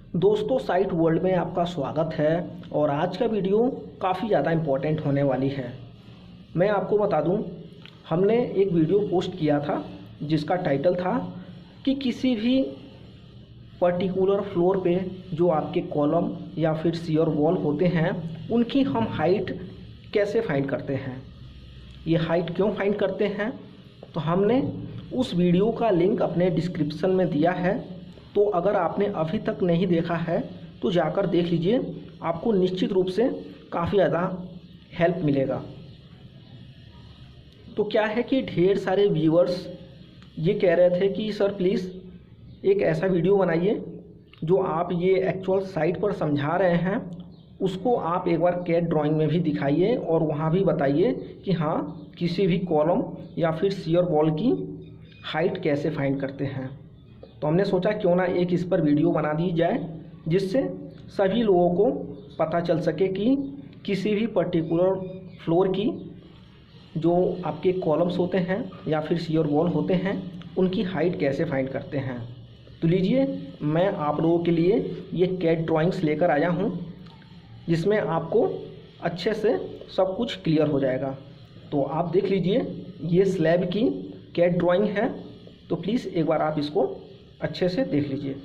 दोस्तों, site world में आपका स्वागत है। और आज का वीडियो काफ़ी ज़्यादा इम्पोर्टेंट होने वाली है। मैं आपको बता दूं, हमने एक वीडियो पोस्ट किया था जिसका टाइटल था कि किसी भी पर्टिकुलर फ्लोर पे जो आपके कॉलम या फिर शियर वॉल होते हैं उनकी हम हाइट कैसे फाइंड करते हैं। ये हाइट क्यों फाइंड करते हैं, तो हमने उस वीडियो का लिंक अपने डिस्क्रिप्शन में दिया है। तो अगर आपने अभी तक नहीं देखा है तो जाकर देख लीजिए, आपको निश्चित रूप से काफ़ी ज़्यादा हेल्प मिलेगा। तो क्या है कि ढेर सारे व्यूअर्स ये कह रहे थे कि सर प्लीज़ एक ऐसा वीडियो बनाइए जो आप ये एक्चुअल साइट पर समझा रहे हैं उसको आप एक बार कैड ड्राइंग में भी दिखाइए और वहाँ भी बताइए कि हाँ, किसी भी कॉलम या फिर शियर वॉल की हाइट कैसे फाइंड करते हैं। तो हमने सोचा क्यों ना एक इस पर वीडियो बना दी जाए जिससे सभी लोगों को पता चल सके कि किसी भी पर्टिकुलर फ्लोर की जो आपके कॉलम्स होते हैं या फिर शियर वॉल होते हैं उनकी हाइट कैसे फाइंड करते हैं। तो लीजिए, मैं आप लोगों के लिए ये कैड ड्राइंग्स लेकर आया हूँ जिसमें आपको अच्छे से सब कुछ क्लियर हो जाएगा। तो आप देख लीजिए, ये स्लैब की कैड ड्राइंग है। तो प्लीज़ एक बार आप इसको अच्छे से देख लीजिए।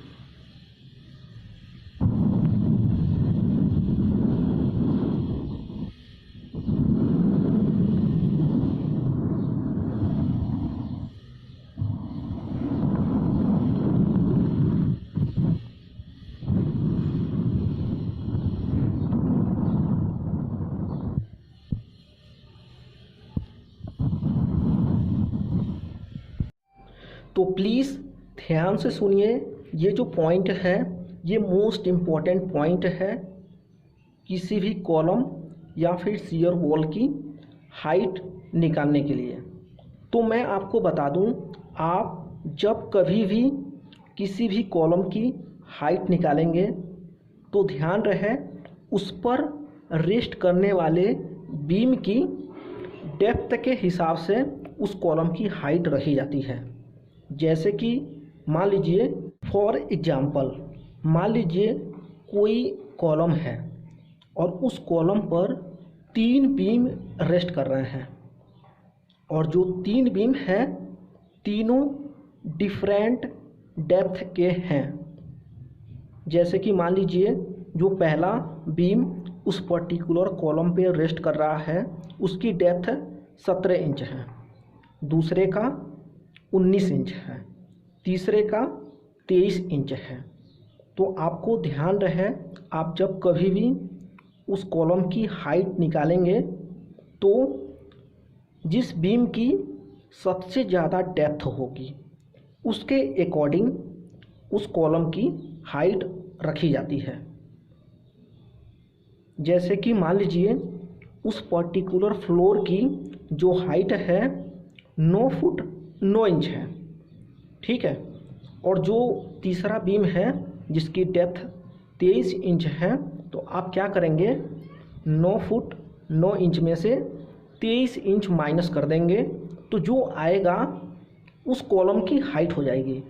तो प्लीज़ ध्यान से सुनिए, ये जो पॉइंट है ये मोस्ट इम्पॉर्टेंट पॉइंट है किसी भी कॉलम या फिर शियर वॉल की हाइट निकालने के लिए। तो मैं आपको बता दूं, आप जब कभी भी किसी भी कॉलम की हाइट निकालेंगे तो ध्यान रहे उस पर रेस्ट करने वाले बीम की डेप्थ के हिसाब से उस कॉलम की हाइट रखी जाती है। जैसे कि मान लीजिए, फॉर एग्जांपल, मान लीजिए कोई कॉलम है और उस कॉलम पर 3 बीम रेस्ट कर रहे हैं और जो 3 बीम हैं तीनों डिफरेंट डेप्थ के हैं। जैसे कि मान लीजिए जो पहला बीम उस पर्टिकुलर कॉलम पे रेस्ट कर रहा है उसकी डेप्थ 17 इंच है, दूसरे का 19 इंच है, तीसरे का 23 इंच है। तो आपको ध्यान रहे, आप जब कभी भी उस कॉलम की हाइट निकालेंगे तो जिस बीम की सबसे ज़्यादा डेप्थ होगी उसके अकॉर्डिंग उस कॉलम की हाइट रखी जाती है। जैसे कि मान लीजिए उस पर्टिकुलर फ्लोर की जो हाइट है 9 फुट 9 इंच है, ठीक है। और जो तीसरा बीम है जिसकी डेप्थ 23 इंच है, तो आप क्या करेंगे, 9 फुट 9 इंच में से 23 इंच माइनस कर देंगे तो जो आएगा उस कॉलम की हाइट हो जाएगी।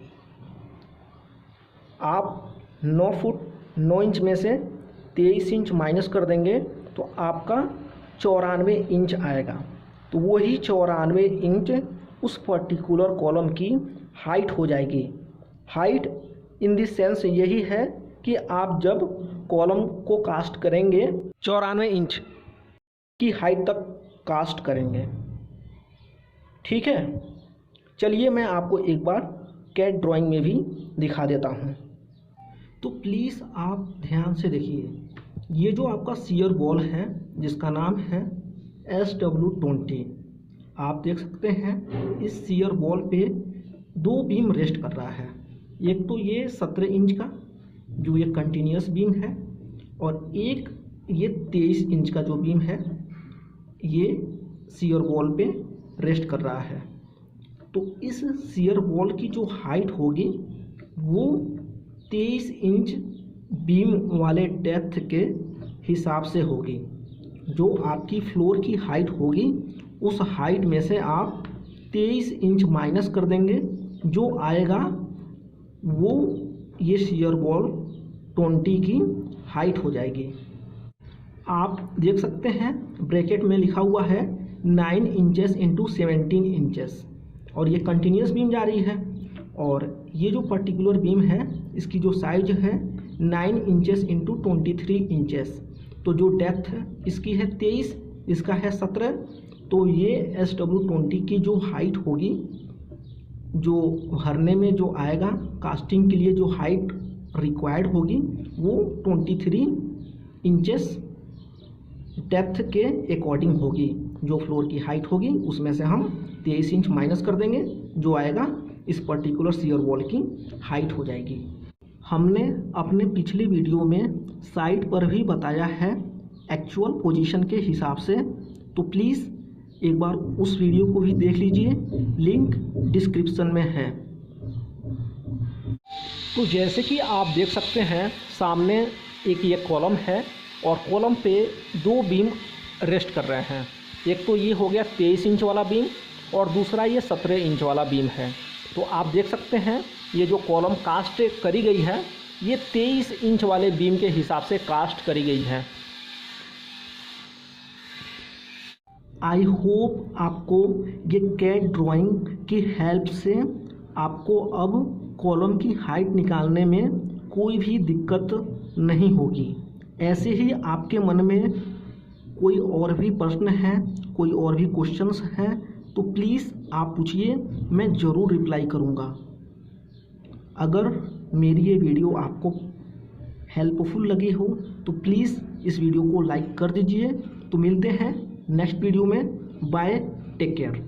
आप 9 फुट 9 इंच में से 23 इंच माइनस कर देंगे तो आपका 94 इंच आएगा। तो वही 94 इंच उस पर्टिकुलर कॉलम की हाइट हो जाएगी। हाइट इन द सेंस यही है कि आप जब कॉलम को कास्ट करेंगे 94 इंच की हाइट तक कास्ट करेंगे, ठीक है। चलिए मैं आपको एक बार कैड ड्राइंग में भी दिखा देता हूँ। तो प्लीज़ आप ध्यान से देखिए, ये जो आपका शियर वॉल है जिसका नाम है SW20, आप देख सकते हैं इस शियर वॉल पे 2 बीम रेस्ट कर रहा है। एक तो ये 17 इंच का जो ये कंटिन्यूस बीम है और एक ये 23 इंच का जो बीम है ये शियर वॉल पे रेस्ट कर रहा है। तो इस शियर वॉल की जो हाइट होगी वो 23 इंच बीम वाले डेप्थ के हिसाब से होगी। जो आपकी फ्लोर की हाइट होगी उस हाइट में से आप 23 इंच माइनस कर देंगे, जो आएगा वो ये शियर वॉल 20 की हाइट हो जाएगी। आप देख सकते हैं ब्रैकेट में लिखा हुआ है 9 इंचेस इंटू 17 इंचेस, और ये कंटिन्यूस बीम जा रही है। और ये जो पर्टिकुलर बीम है इसकी जो साइज है 9 इंचेस इंटू 23 इंचेस। तो जो डेप्थ इसकी है 23, इसका है 17। तो ये SW20 की जो हाइट होगी, जो भरने में जो आएगा कास्टिंग के लिए जो हाइट रिक्वायर्ड होगी वो 23 इंचेस डेप्थ के अकॉर्डिंग होगी। जो फ्लोर की हाइट होगी उसमें से हम 23 इंच माइनस कर देंगे, जो आएगा इस पर्टिकुलर शियर वॉल की हाइट हो जाएगी। हमने अपने पिछली वीडियो में साइड पर भी बताया है एक्चुअल पोजीशन के हिसाब से, तो प्लीज़ एक बार उस वीडियो को भी देख लीजिए, लिंक डिस्क्रिप्शन में है। तो जैसे कि आप देख सकते हैं सामने एक ये कॉलम है और कॉलम पे 2 बीम रेस्ट कर रहे हैं। एक तो ये हो गया 23 इंच वाला बीम और दूसरा ये 17 इंच वाला बीम है। तो आप देख सकते हैं ये जो कॉलम कास्ट करी गई है ये 23 इंच वाले बीम के हिसाब से कास्ट करी गई है। आई होप आपको ये कैड ड्राइंग की हेल्प से आपको अब कॉलम की हाइट निकालने में कोई भी दिक्कत नहीं होगी। ऐसे ही आपके मन में कोई और भी प्रश्न है, कोई और भी क्वेश्चंस हैं तो प्लीज़ आप पूछिए, मैं ज़रूर रिप्लाई करूँगा। अगर मेरी ये वीडियो आपको हेल्पफुल लगी हो तो प्लीज़ इस वीडियो को लाइक कर दीजिए। तो मिलते हैं नेक्स्ट वीडियो में। Bye, take care.